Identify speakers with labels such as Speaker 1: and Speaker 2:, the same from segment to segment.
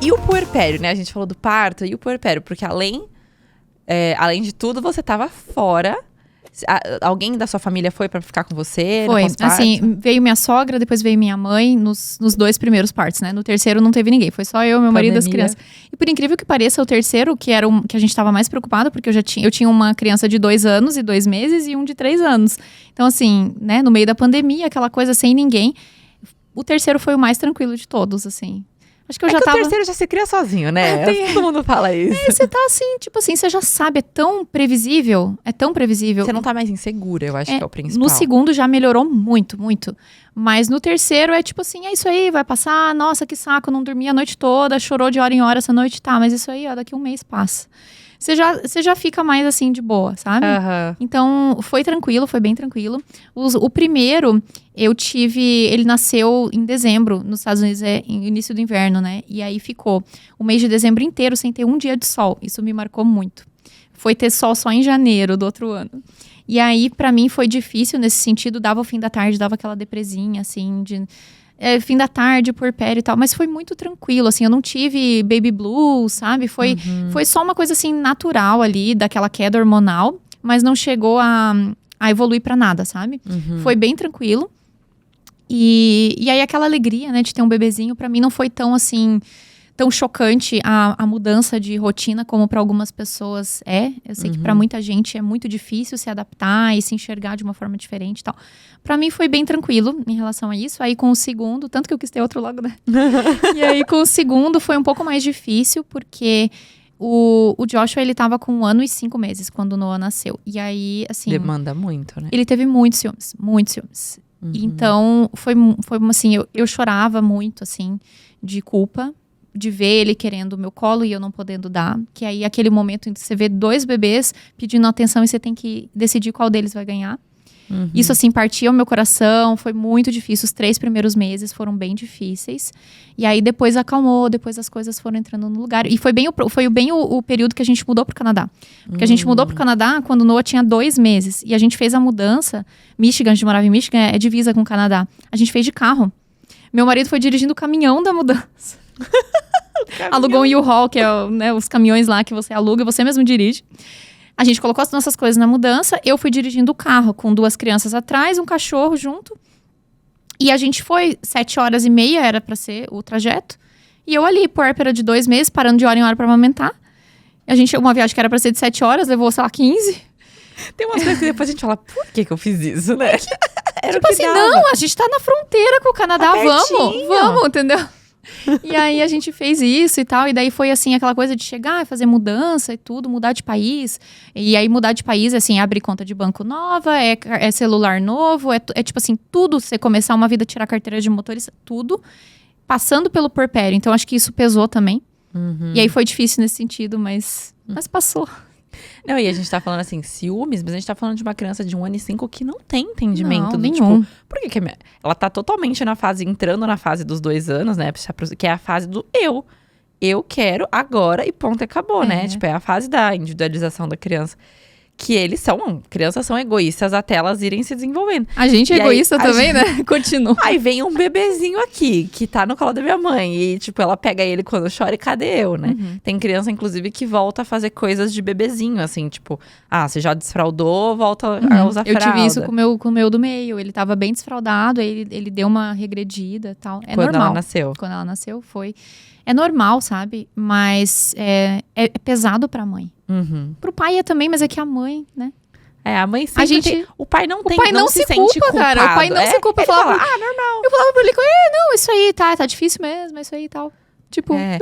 Speaker 1: E o puerpério, né? A gente falou do parto e o puerpério, porque além de tudo, você tava fora. Alguém da sua família foi pra ficar com você?
Speaker 2: Foi, assim, veio minha sogra, depois veio minha mãe nos 2 primeiros partos, né? No terceiro não teve ninguém, foi só eu, meu marido e as crianças. E por incrível que pareça, o terceiro, que era que a gente tava mais preocupado, porque eu tinha uma criança de 2 anos e 2 meses e um de 3 anos. Então assim, né, no meio da pandemia, aquela coisa sem ninguém, o terceiro foi o mais tranquilo de todos, assim. Acho que eu já tava...
Speaker 1: o terceiro já se cria sozinho, né? Todo mundo fala isso.
Speaker 2: Você tá assim, tipo assim, você já sabe, é tão previsível.
Speaker 1: Você não tá mais insegura, eu acho que é o principal.
Speaker 2: No segundo já melhorou muito, muito. Mas no terceiro é tipo assim, é isso aí, vai passar, nossa, que saco, não dormi a noite toda, chorou de hora em hora essa noite, tá, mas isso aí, ó, daqui 1 mês passa. Você já fica mais assim de boa, sabe?
Speaker 1: Uhum.
Speaker 2: Então, foi tranquilo, foi bem tranquilo. O primeiro, ele nasceu em dezembro, nos Estados Unidos, início do inverno, né? E aí ficou o mês de dezembro inteiro sem ter um dia de sol. Isso me marcou muito. Foi ter sol só em janeiro do outro ano. E aí, pra mim, foi difícil nesse sentido. Dava o fim da tarde, dava aquela depresinha, assim, de... fim da tarde, puerpério e tal, mas foi muito tranquilo, assim, eu não tive baby blues, sabe? Foi só uma coisa, assim, natural ali, daquela queda hormonal, mas não chegou a evoluir pra nada, sabe? Foi bem tranquilo. E aí aquela alegria, né, de ter um bebezinho, pra mim não foi tão, assim, tão chocante a mudança de rotina como para algumas pessoas é. Eu sei que para muita gente é muito difícil se adaptar e se enxergar de uma forma diferente e tal. Para mim foi bem tranquilo em relação a isso. Aí com o segundo, tanto que eu quis ter outro logo, né? E aí com o segundo foi um pouco mais difícil, porque o Joshua, ele tava com 1 ano e 5 meses quando o Noah nasceu. E aí, assim...
Speaker 1: Demanda muito, né?
Speaker 2: Ele teve muitos ciúmes, muitos ciúmes. Então, foi assim, eu chorava muito, assim, de culpa, de ver ele querendo o meu colo e eu não podendo dar. Que aí, aquele momento em que você vê 2 bebês pedindo atenção e você tem que decidir qual deles vai ganhar. Isso, assim, partia o meu coração. Foi muito difícil. Os 3 primeiros meses foram bem difíceis. E aí, depois acalmou. Depois as coisas foram entrando no lugar. E foi bem o período que a gente mudou pro Canadá. Porque a gente mudou pro Canadá quando o Noah tinha 2 meses. E a gente fez a mudança. Michigan, a gente morava em Michigan, é divisa com o Canadá. A gente fez de carro. Meu marido foi dirigindo o caminhão da mudança. Alugou um U-Haul, que é, né, os caminhões lá que você aluga, você mesmo dirige. A gente colocou as nossas coisas na mudança, eu fui dirigindo o carro com 2 crianças atrás, um cachorro junto. E a gente foi 7h30, era pra ser o trajeto. E eu ali, puérpera de 2 meses, parando de hora em hora pra amamentar. Uma viagem que era pra ser de 7 horas, levou, sei lá, 15.
Speaker 1: Tem umas coisas que depois a gente fala, por que eu fiz isso, né?
Speaker 2: Tipo assim, não, a gente tá na fronteira com o Canadá, vamos, entendeu? E aí a gente fez isso e tal, e daí foi assim, aquela coisa de chegar, fazer mudança e tudo, mudar de país. E aí mudar de país, assim, abrir conta de banco nova, é celular novo, é tipo assim, tudo, você começar uma vida, tirar carteira de motorista, tudo, passando pelo puerpério. Então acho que isso pesou também. E aí foi difícil nesse sentido, mas passou.
Speaker 1: Não, e a gente tá falando assim, ciúmes, mas a gente tá falando de uma criança de 1 ano e 5 que não tem entendimento.
Speaker 2: Não, nenhum.
Speaker 1: Tipo, por que ela tá totalmente entrando na fase dos 2 anos, né? Que é a fase do eu. Eu quero agora e ponto, acabou, né? Tipo, é a fase da individualização da criança. Que crianças são egoístas até elas irem se desenvolvendo.
Speaker 2: A gente é egoísta também, né? Continua.
Speaker 1: Aí vem um bebezinho aqui, que tá no colo da minha mãe. E, tipo, ela pega ele quando chora e cadê eu, né? Tem criança, inclusive, que volta a fazer coisas de bebezinho, assim, tipo... você já desfraudou, volta a usar fralda.
Speaker 2: Eu tive isso com o meu do meio. Ele tava bem desfraudado, aí ele deu uma regredida e tal. É
Speaker 1: quando
Speaker 2: normal.
Speaker 1: Ela nasceu.
Speaker 2: Quando ela nasceu, foi... É normal, sabe? Mas é pesado pra mãe. Pro pai é também, mas é que a mãe, né?
Speaker 1: A mãe sempre tem... O pai não se sente culpado.
Speaker 2: Cara. O pai não se culpa.
Speaker 1: Ele fala, normal.
Speaker 2: Eu falava pra ele, não, isso aí, tá difícil mesmo, é isso aí e tal. Tipo,
Speaker 1: mas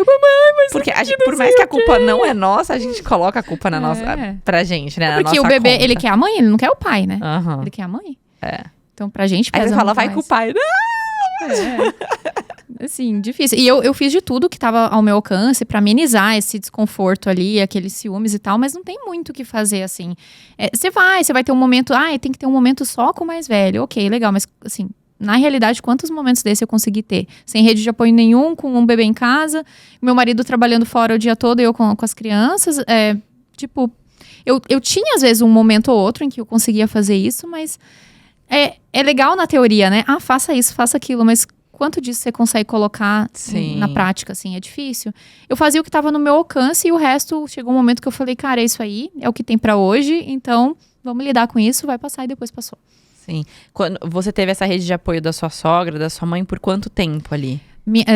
Speaker 1: porque por mais que a culpa não é nossa, a gente coloca a culpa na nossa, pra gente, né?
Speaker 2: Porque o bebê, ele quer a mãe, ele não quer o pai, né?
Speaker 1: Ele
Speaker 2: quer a mãe. Então, pra gente pesa.
Speaker 1: Aí você fala, vai
Speaker 2: mais.
Speaker 1: com o pai. Não!
Speaker 2: Assim, difícil. E eu fiz de tudo que tava ao meu alcance pra amenizar esse desconforto ali, aqueles ciúmes e tal, mas não tem muito o que fazer, assim. Você vai ter um momento, tem que ter um momento só com o mais velho. Ok, legal, mas assim, na realidade, quantos momentos desse eu consegui ter? Sem rede de apoio nenhum, com um bebê em casa, meu marido trabalhando fora o dia todo e eu com as crianças. Tipo, eu tinha às vezes um momento ou outro em que eu conseguia fazer isso, mas é legal na teoria, né? Faça isso, faça aquilo, mas quanto disso você consegue colocar na prática, assim, é difícil. Eu fazia o que tava no meu alcance e o resto, chegou um momento que eu falei, cara, é isso aí, é o que tem pra hoje, então vamos lidar com isso, vai passar e depois passou.
Speaker 1: Sim. Quando você teve essa rede de apoio da sua sogra, da sua mãe, por quanto tempo ali?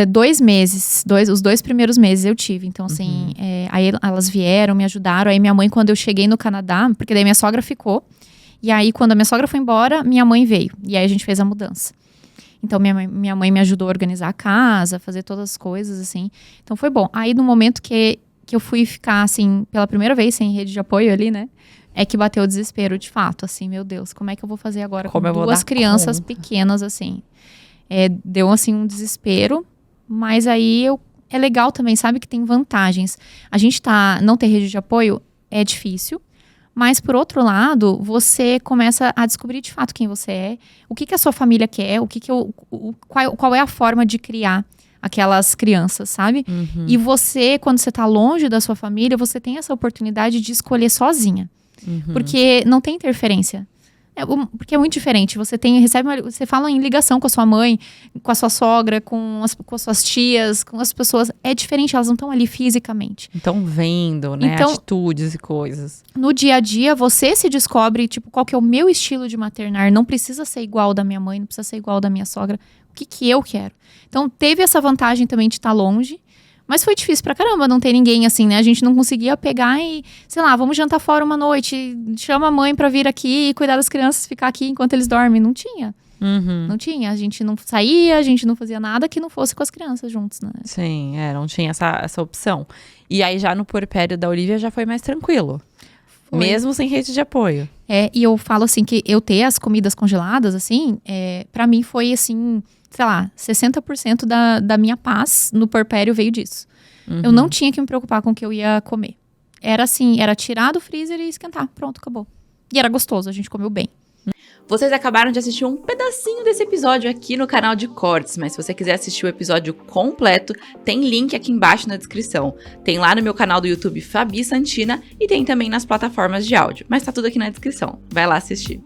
Speaker 2: 2 meses, os 2 primeiros meses eu tive. Então, assim, aí elas vieram, me ajudaram. Aí minha mãe, quando eu cheguei no Canadá, porque daí minha sogra ficou. E aí, quando a minha sogra foi embora, minha mãe veio. E aí a gente fez a mudança. Então, minha mãe me ajudou a organizar a casa, fazer todas as coisas, assim. Então, foi bom. Aí, no momento que eu fui ficar, assim, pela primeira vez sem rede de apoio ali, né? É que bateu o desespero, de fato. Assim, meu Deus, como é que eu vou fazer agora com 2 crianças pequenas, assim? Deu, assim, um desespero. Mas aí, é legal também, sabe? Que tem vantagens. A gente não ter rede de apoio é difícil. Mas, por outro lado, você começa a descobrir de fato quem você é, o que a sua família quer, qual é a forma de criar aquelas crianças, sabe? E você, quando você tá longe da sua família, você tem essa oportunidade de escolher sozinha. Porque não tem interferência. Porque é muito diferente. Você você fala em ligação com a sua mãe, com a sua sogra, com as suas tias, com as pessoas. É diferente, elas não estão ali fisicamente.
Speaker 1: Então, vendo, né? Então, atitudes e coisas.
Speaker 2: No dia a dia, você se descobre, tipo, qual que é o meu estilo de maternar. Não precisa ser igual ao da minha mãe, não precisa ser igual ao da minha sogra. O que eu quero? Então, teve essa vantagem também de estar longe. Mas foi difícil pra caramba não ter ninguém assim, né? A gente não conseguia pegar e, sei lá, vamos jantar fora uma noite, chama a mãe pra vir aqui e cuidar das crianças, ficar aqui enquanto eles dormem. Não tinha. Não tinha. A gente não saía, a gente não fazia nada que não fosse com as crianças juntos, né?
Speaker 1: Sim, não tinha essa opção. E aí já no puerpério da Olivia já foi mais tranquilo. Foi. Mesmo sem rede de apoio.
Speaker 2: E eu falo assim que eu ter as comidas congeladas, assim, pra mim foi assim, sei lá, 60% da minha paz no puerpério veio disso. Eu não tinha que me preocupar com o que eu ia comer. Era assim, era tirar do freezer e esquentar. Pronto, acabou. E era gostoso, a gente comeu bem.
Speaker 1: Vocês acabaram de assistir um pedacinho desse episódio aqui no canal de cortes, mas se você quiser assistir o episódio completo, tem link aqui embaixo na descrição. Tem lá no meu canal do YouTube Fabi Santina e tem também nas plataformas de áudio, mas tá tudo aqui na descrição. Vai lá assistir.